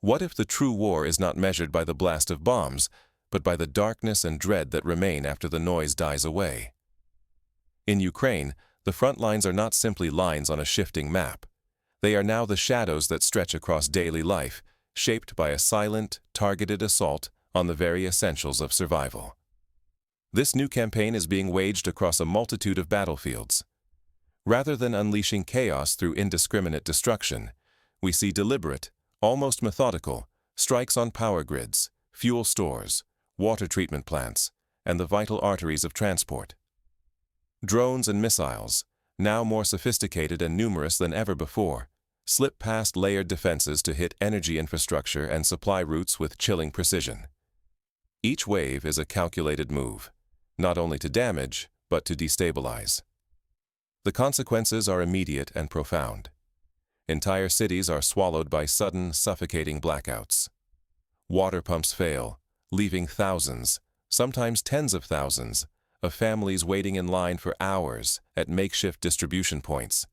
What if the true war is not measured by the blast of bombs, but by the darkness and dread that remain after the noise dies away? In Ukraine, the front lines are not simply lines on a shifting map. They are now the shadows that stretch across daily life, shaped by a silent, targeted assault on the very essentials of survival. This new campaign is being waged across a multitude of battlefields. Rather than unleashing chaos through indiscriminate destruction, we see deliberate, almost methodical, strikes on power grids, fuel stores, water treatment plants, and the vital arteries of transport. Drones and missiles, now more sophisticated and numerous than ever before, slip past layered defenses to hit energy infrastructure and supply routes with chilling precision. Each wave is a calculated move, not only to damage, but to destabilize. The consequences are immediate and profound. Entire cities are swallowed by sudden, suffocating blackouts. Water pumps fail, leaving thousands, sometimes tens of thousands, of families waiting in line for hours at makeshift distribution points,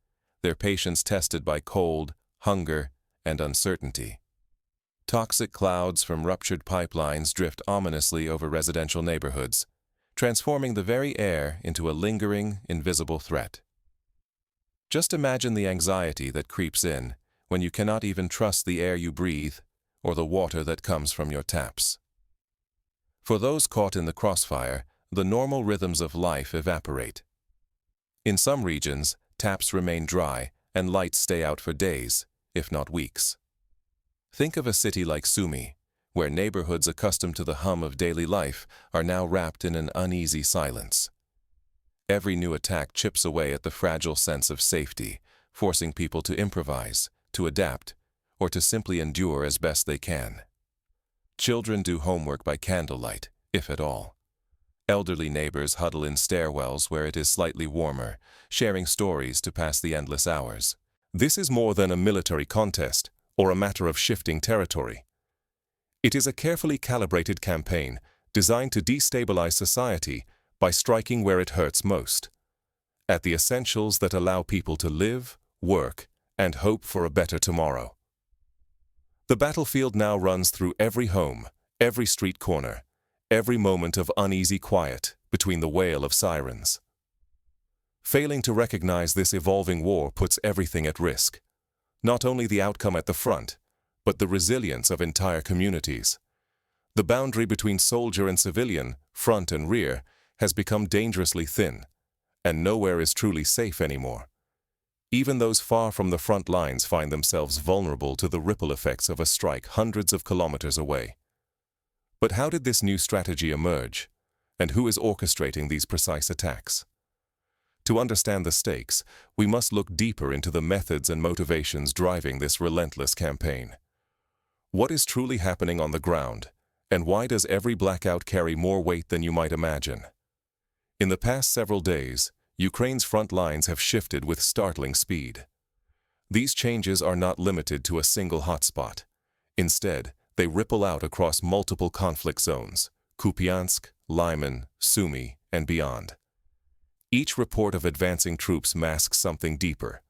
their patience tested by cold, hunger, and uncertainty. Toxic clouds from ruptured pipelines drift ominously over residential neighborhoods, transforming the very air into a lingering, invisible threat. Just imagine the anxiety that creeps in when you cannot even trust the air you breathe or the water that comes from your taps. For those caught in the crossfire, the normal rhythms of life evaporate. In some regions, taps remain dry and lights stay out for days, if not weeks. Think of a city like Sumy, where neighborhoods accustomed to the hum of daily life are now wrapped in an uneasy silence. Every new attack chips away at the fragile sense of safety, forcing people to improvise, to adapt, or to simply endure as best they can. Children do homework by candlelight, if at all. Elderly neighbors huddle in stairwells where it is slightly warmer, sharing stories to pass the endless hours. This is more than a military contest or a matter of shifting territory. It is a carefully calibrated campaign designed to destabilize society by striking where it hurts most, at the essentials that allow people to live, work, and hope for a better tomorrow. The battlefield now runs through every home, every street corner, every moment of uneasy quiet between the wail of sirens. Failing to recognize this evolving war puts everything at risk, not only the outcome at the front, but the resilience of entire communities. The boundary between soldier and civilian, front and rear, has become dangerously thin, and nowhere is truly safe anymore. Even those far from the front lines find themselves vulnerable to the ripple effects of a strike hundreds of kilometers away. But how did this new strategy emerge, and who is orchestrating these precise attacks? To understand the stakes, we must look deeper into the methods and motivations driving this relentless campaign. What is truly happening on the ground, and why does every blackout carry more weight than you might imagine? In the past several days, Ukraine's front lines have shifted with startling speed. These changes are not limited to a single hotspot. Instead, they ripple out across multiple conflict zones: Kupiansk, Lyman, Sumy, and beyond. Each report of advancing troops masks something deeper: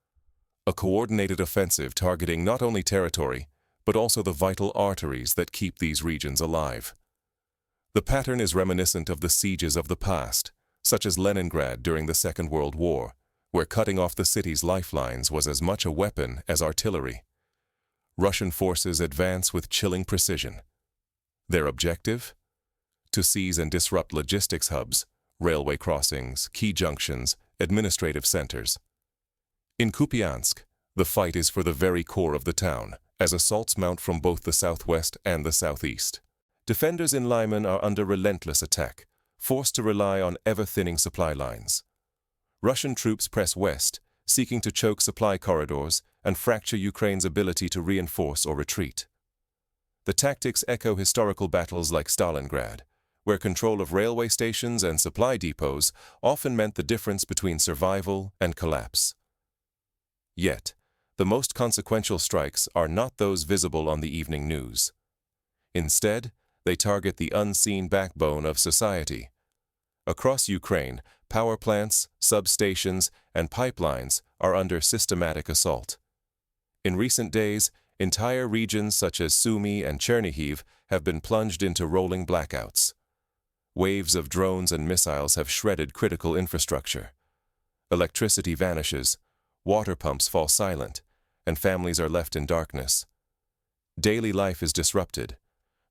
a coordinated offensive targeting not only territory, but also the vital arteries that keep these regions alive. The pattern is reminiscent of the sieges of the past, such as Leningrad during the Second World War, where cutting off the city's lifelines was as much a weapon as artillery. Russian forces advance with chilling precision. Their objective? To seize and disrupt logistics hubs, railway crossings, key junctions, administrative centers. In Kupiansk, the fight is for the very core of the town, as assaults mount from both the southwest and the southeast. Defenders in Lyman are under relentless attack, forced to rely on ever-thinning supply lines. Russian troops press west, seeking to choke supply corridors and fracture Ukraine's ability to reinforce or retreat. The tactics echo historical battles like Stalingrad, where control of railway stations and supply depots often meant the difference between survival and collapse. Yet, the most consequential strikes are not those visible on the evening news. Instead, they target the unseen backbone of society. Across Ukraine, power plants, substations, and pipelines are under systematic assault. In recent days, Entire regions such as Sumy and Chernihiv have been plunged into rolling blackouts. Waves of drones and missiles have shredded critical infrastructure. Electricity vanishes, water pumps fall silent, and families are left in darkness. Daily life is disrupted,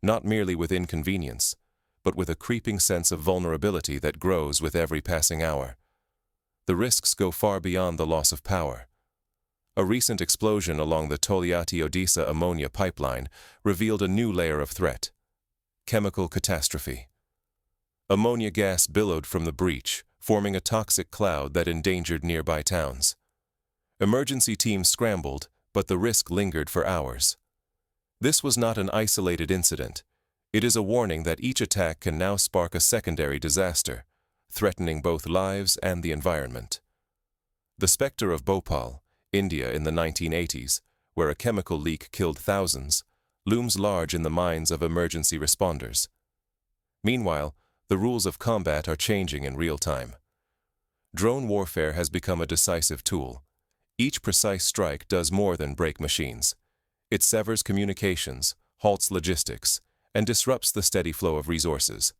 not merely with inconvenience, but with a creeping sense of vulnerability that grows with every passing hour. The risks go far beyond the loss of power. A recent explosion along the Toliati-Odessa ammonia pipeline revealed a new layer of threat: chemical catastrophe. Ammonia gas billowed from the breach, forming a toxic cloud that endangered nearby towns. Emergency teams scrambled, but the risk lingered for hours. This was not an isolated incident. It is a warning that each attack can now spark a secondary disaster, threatening both lives and the environment. The specter of Bhopal, India in the 1980s, where a chemical leak killed thousands, looms large in the minds of emergency responders. Meanwhile, the rules of combat are changing in real time. Drone warfare has become a decisive tool. Each precise strike does more than break machines. It severs communications, halts logistics, and disrupts the steady flow of resources.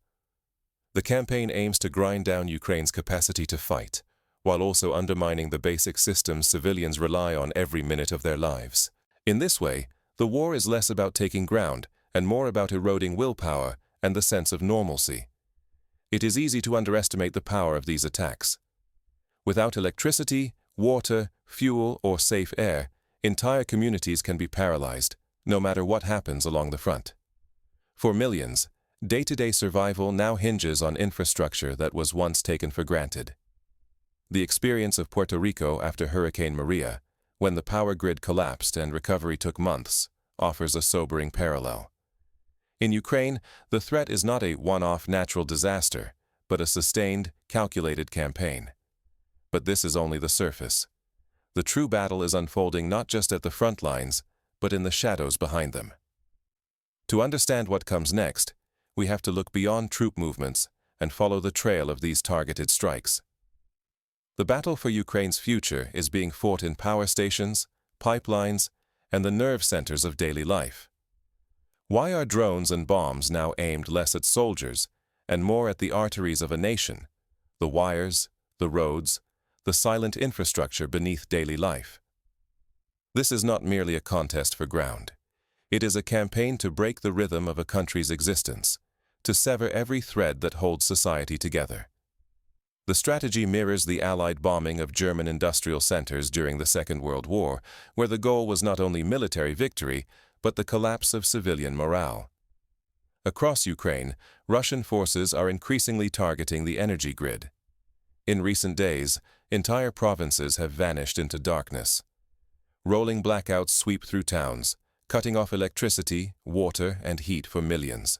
The campaign aims to grind down Ukraine's capacity to fight, while also undermining the basic systems civilians rely on every minute of their lives. In this way, the war is less about taking ground and more about eroding willpower and the sense of normalcy. It is easy to underestimate the power of these attacks. Without electricity, water, fuel, or safe air, entire communities can be paralyzed, no matter what happens along the front. For millions, day-to-day survival now hinges on infrastructure that was once taken for granted. The experience of Puerto Rico after Hurricane Maria, when the power grid collapsed and recovery took months, offers a sobering parallel. In Ukraine, the threat is not a one-off natural disaster, but a sustained, calculated campaign. But this is only the surface. The true battle is unfolding not just at the front lines, but in the shadows behind them. To understand what comes next, we have to look beyond troop movements and follow the trail of these targeted strikes. The battle for Ukraine's future is being fought in power stations, pipelines, and the nerve centers of daily life. Why are drones and bombs now aimed less at soldiers and more at the arteries of a nation, the wires, the roads, the silent infrastructure beneath daily life? This is not merely a contest for ground. It is a campaign to break the rhythm of a country's existence, to sever every thread that holds society together. The strategy mirrors the Allied bombing of German industrial centers during the Second World War, where the goal was not only military victory, but the collapse of civilian morale. Across Ukraine, Russian forces are increasingly targeting the energy grid. In recent days, entire provinces have vanished into darkness. Rolling blackouts sweep through towns, cutting off electricity, water, and heat for millions.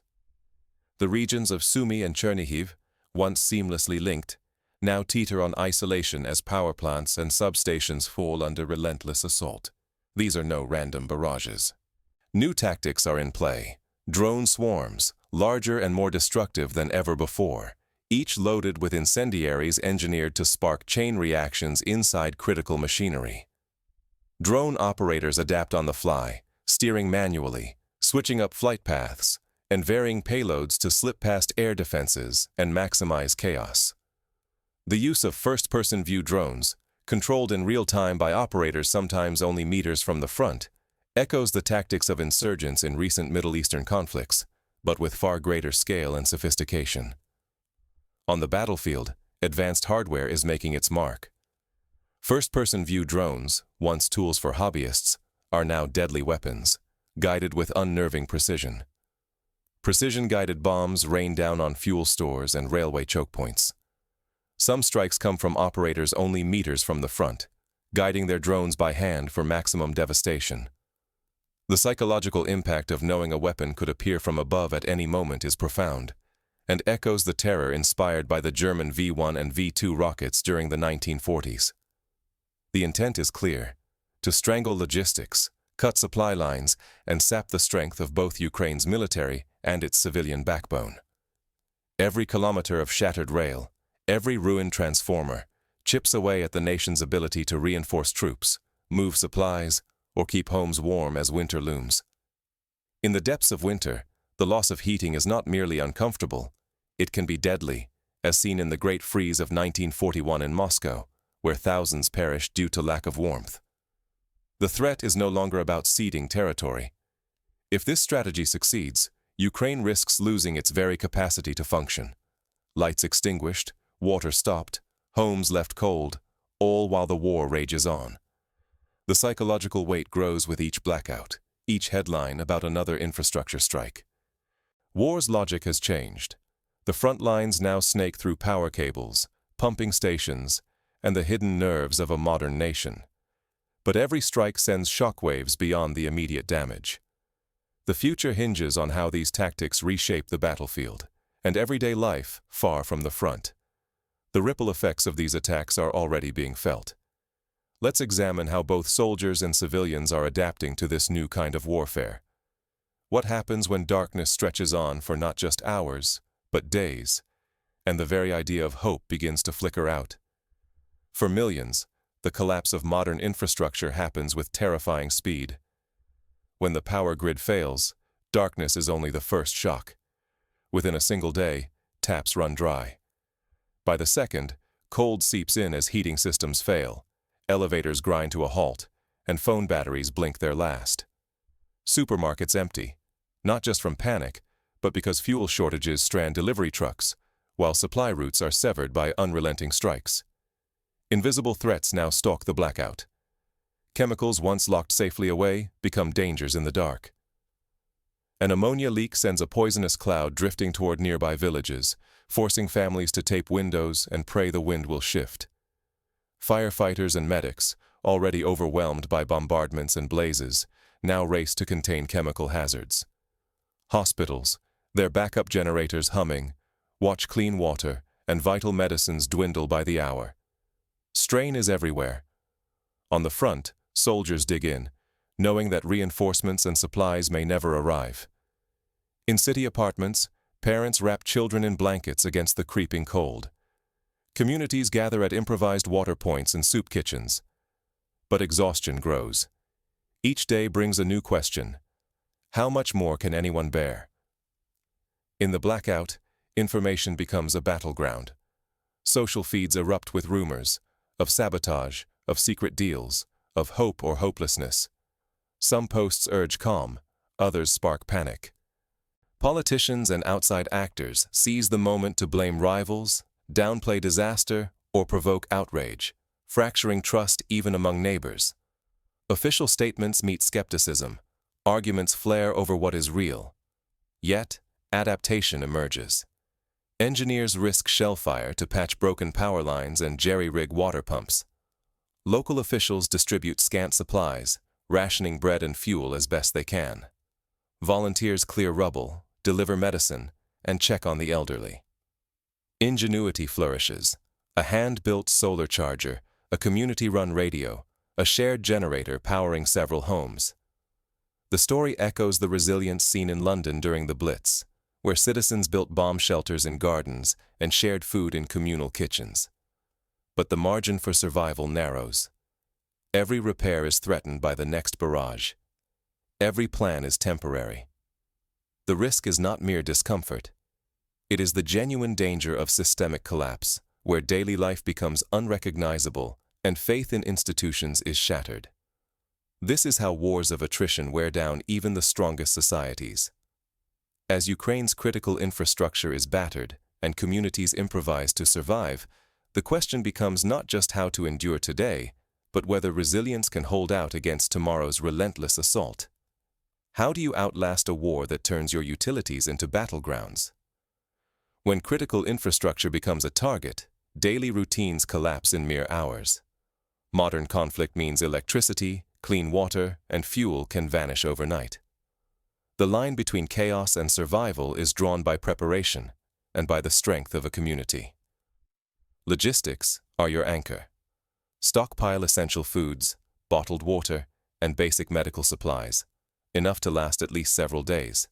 The regions of Sumy and Chernihiv, once seamlessly linked, now teeter on isolation as power plants and substations fall under relentless assault. These are no random barrages. New tactics are in play. Drone swarms, larger and more destructive than ever before, each loaded with incendiaries engineered to spark chain reactions inside critical machinery. Drone operators adapt on the fly, steering manually, switching up flight paths, and varying payloads to slip past air defenses and maximize chaos. The use of first-person view drones, controlled in real time by operators sometimes only meters from the front, echoes the tactics of insurgents in recent Middle Eastern conflicts, but with far greater scale and sophistication. On the battlefield, advanced hardware is making its mark. First-person view drones, once tools for hobbyists, are now deadly weapons, guided with unnerving precision. Precision-guided bombs rain down on fuel stores and railway choke points. Some strikes come from operators only meters from the front, guiding their drones by hand for maximum devastation. The psychological impact of knowing a weapon could appear from above at any moment is profound, and echoes the terror inspired by the German V-1 and V-2 rockets during the 1940s. The intent is clear: to strangle logistics, cut supply lines, and sap the strength of both Ukraine's military and its civilian backbone. Every kilometer of shattered rail, every ruined transformer, chips away at the nation's ability to reinforce troops, move supplies, or keep homes warm as winter looms. In the depths of winter, the loss of heating is not merely uncomfortable, it can be deadly, as seen in the Great Freeze of 1941 in Moscow, where thousands perished due to lack of warmth. The threat is no longer about ceding territory. If this strategy succeeds, Ukraine risks losing its very capacity to function. Lights extinguished, water stopped, homes left cold, all while the war rages on. The psychological weight grows with each blackout, each headline about another infrastructure strike. War's logic has changed. The front lines now snake through power cables, pumping stations, and the hidden nerves of a modern nation. But every strike sends shockwaves beyond the immediate damage. The future hinges on how these tactics reshape the battlefield and everyday life far from the front. The ripple effects of these attacks are already being felt. Let's examine how both soldiers and civilians are adapting to this new kind of warfare. What happens when darkness stretches on for not just hours, but days, and the very idea of hope begins to flicker out? For millions, the collapse of modern infrastructure happens with terrifying speed. When the power grid fails, darkness is only the first shock. Within a single day, taps run dry. By the second, cold seeps in as heating systems fail, elevators grind to a halt, and phone batteries blink their last. Supermarkets empty, not just from panic, but because fuel shortages strand delivery trucks, while supply routes are severed by unrelenting strikes. Invisible threats now stalk the blackout. Chemicals once locked safely away become dangers in the dark. An ammonia leak sends a poisonous cloud drifting toward nearby villages, forcing families to tape windows and pray the wind will shift. Firefighters and medics, already overwhelmed by bombardments and blazes, now race to contain chemical hazards. Hospitals, their backup generators humming, watch clean water and vital medicines dwindle by the hour. Strain is everywhere. On the front, soldiers dig in, knowing that reinforcements and supplies may never arrive. In city apartments, parents wrap children in blankets against the creeping cold. Communities gather at improvised water points and soup kitchens. But exhaustion grows. Each day brings a new question. How much more can anyone bear? In the blackout, information becomes a battleground. Social feeds erupt with rumors of sabotage, of secret deals, of hope or hopelessness. Some posts urge calm, others spark panic. Politicians and outside actors seize the moment to blame rivals, downplay disaster, or provoke outrage, fracturing trust even among neighbors. Official statements meet skepticism, arguments flare over what is real. Yet, adaptation emerges. Engineers risk shellfire to patch broken power lines and jerry-rig water pumps. Local officials distribute scant supplies, rationing bread and fuel as best they can. Volunteers clear rubble, deliver medicine, and check on the elderly. Ingenuity flourishes. A hand-built solar charger, a community-run radio, a shared generator powering several homes. The story echoes the resilience seen in London during the Blitz, where citizens built bomb shelters in gardens and shared food in communal kitchens. But the margin for survival narrows. Every repair is threatened by the next barrage. Every plan is temporary. The risk is not mere discomfort. It is the genuine danger of systemic collapse, where daily life becomes unrecognizable and faith in institutions is shattered. This is how wars of attrition wear down even the strongest societies. As Ukraine's critical infrastructure is battered and communities improvise to survive, the question becomes not just how to endure today, but whether resilience can hold out against tomorrow's relentless assault. How do you outlast a war that turns your utilities into battlegrounds? When critical infrastructure becomes a target, daily routines collapse in mere hours. Modern conflict means electricity, clean water, and fuel can vanish overnight. The line between chaos and survival is drawn by preparation and by the strength of a community. Logistics are your anchor. Stockpile essential foods, bottled water, and basic medical supplies, enough to last at least several days.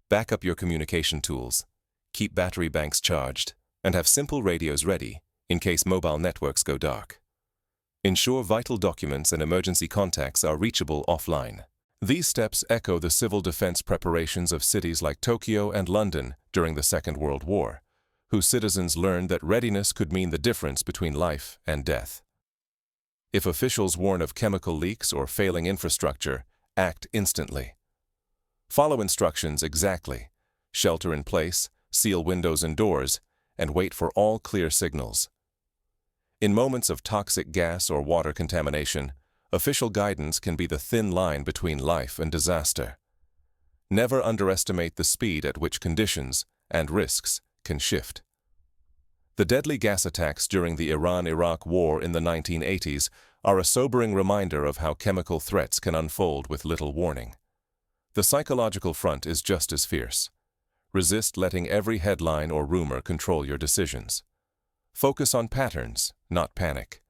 Back up your communication tools, keep battery banks charged, and have simple radios ready in case mobile networks go dark. Ensure vital documents and emergency contacts are reachable offline. These steps echo the civil defense preparations of cities like Tokyo and London during the Second World War, whose citizens learned that readiness could mean the difference between life and death. If officials warn of chemical leaks or failing infrastructure, act instantly. Follow instructions exactly. Shelter in place, seal windows and doors, and wait for all clear signals. In moments of toxic gas or water contamination, official guidance can be the thin line between life and disaster. Never underestimate the speed at which conditions and risks can shift. The deadly gas attacks during the Iran-Iraq War in the 1980s are a sobering reminder of how chemical threats can unfold with little warning. The psychological front is just as fierce. Resist letting every headline or rumor control your decisions. Focus on patterns, not panic.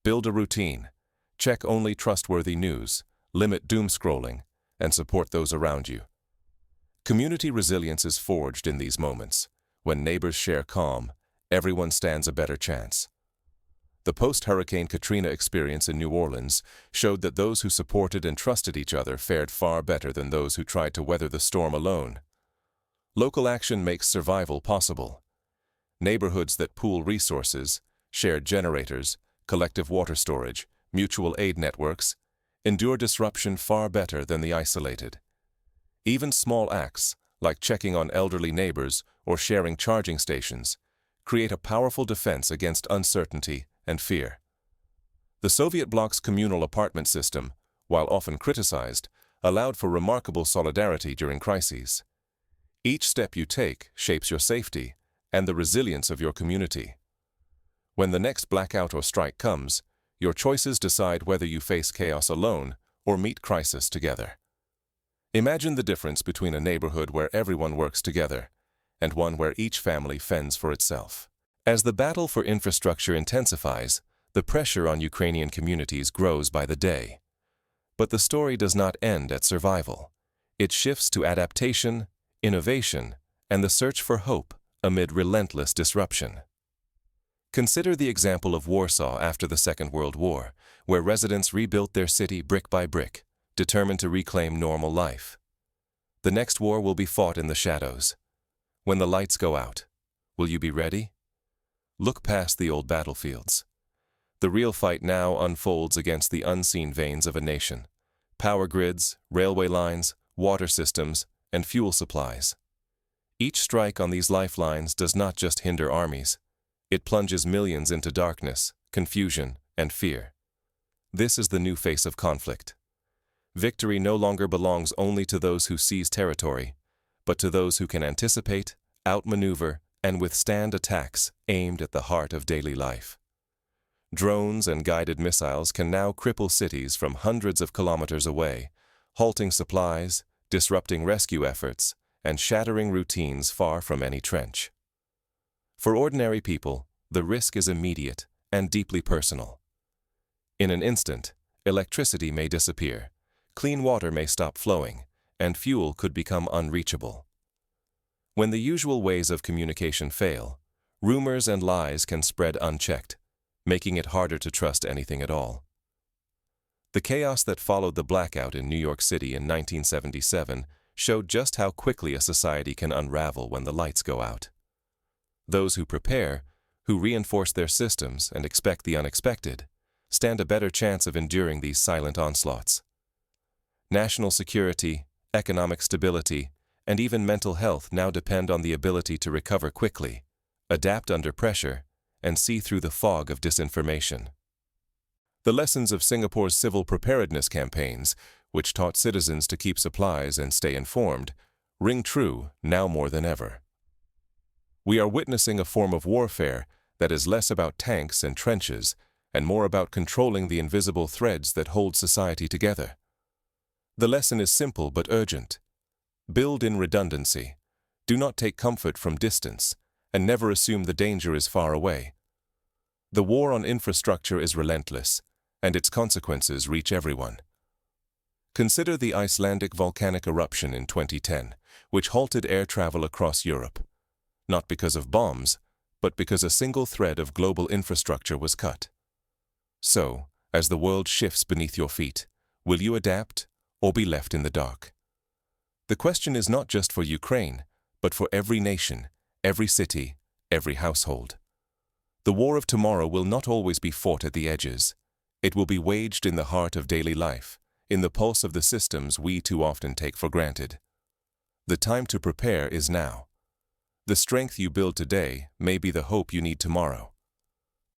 Build a routine. Check only trustworthy news, limit doom scrolling, and support those around you. Community resilience is forged in these moments. When neighbors share calm, everyone stands a better chance. The post-Hurricane Katrina experience in New Orleans showed that those who supported and trusted each other fared far better than those who tried to weather the storm alone. Local action makes survival possible. Neighborhoods that pool resources, shared generators, collective water storage, mutual aid networks, endure disruption far better than the isolated. Even small acts, like checking on elderly neighbors or sharing charging stations, create a powerful defense against uncertainty and fear. The Soviet bloc's communal apartment system, while often criticized, allowed for remarkable solidarity during crises. Each step you take shapes your safety and the resilience of your community. When the next blackout or strike comes, your choices decide whether you face chaos alone or meet crisis together. Imagine the difference between a neighborhood where everyone works together and one where each family fends for itself. As the battle for infrastructure intensifies, the pressure on Ukrainian communities grows by the day. But the story does not end at survival. It shifts to adaptation, innovation, and the search for hope amid relentless disruption. Consider the example of Warsaw after the Second World War, where residents rebuilt their city brick by brick, determined to reclaim normal life. The next war will be fought in the shadows. When the lights go out, will you be ready? Look past the old battlefields. The real fight now unfolds against the unseen veins of a nation: power grids, railway lines, water systems, and fuel supplies. Each strike on these lifelines does not just hinder armies, it plunges millions into darkness, confusion, and fear. This is the new face of conflict. Victory no longer belongs only to those who seize territory, but to those who can anticipate, outmaneuver, and withstand attacks aimed at the heart of daily life. Drones and guided missiles can now cripple cities from hundreds of kilometers away, halting supplies, disrupting rescue efforts, and shattering routines far from any trench. For ordinary people, the risk is immediate and deeply personal. In an instant, electricity may disappear, clean water may stop flowing, and fuel could become unreachable. When the usual ways of communication fail, rumors and lies can spread unchecked, making it harder to trust anything at all. The chaos that followed the blackout in New York City in 1977 showed just how quickly a society can unravel when the lights go out. Those who prepare, who reinforce their systems and expect the unexpected, stand a better chance of enduring these silent onslaughts. National security, economic stability, and even mental health now depend on the ability to recover quickly, adapt under pressure, and see through the fog of disinformation. The lessons of Singapore's civil preparedness campaigns, which taught citizens to keep supplies and stay informed, ring true now more than ever. We are witnessing a form of warfare that is less about tanks and trenches and more about controlling the invisible threads that hold society together. The lesson is simple but urgent. Build in redundancy. Do not take comfort from distance, and never assume the danger is far away. The war on infrastructure is relentless, and its consequences reach everyone. Consider the Icelandic volcanic eruption in 2010, which halted air travel across Europe, not because of bombs, but because a single thread of global infrastructure was cut. So, As the world shifts beneath your feet, will you adapt or be left in the dark? The question is not just for Ukraine, but for every nation, every city, every household. The war of tomorrow will not always be fought at the edges. It will be waged in the heart of daily life, in the pulse of the systems we too often take for granted. The time to prepare is now. The strength you build today may be the hope you need tomorrow.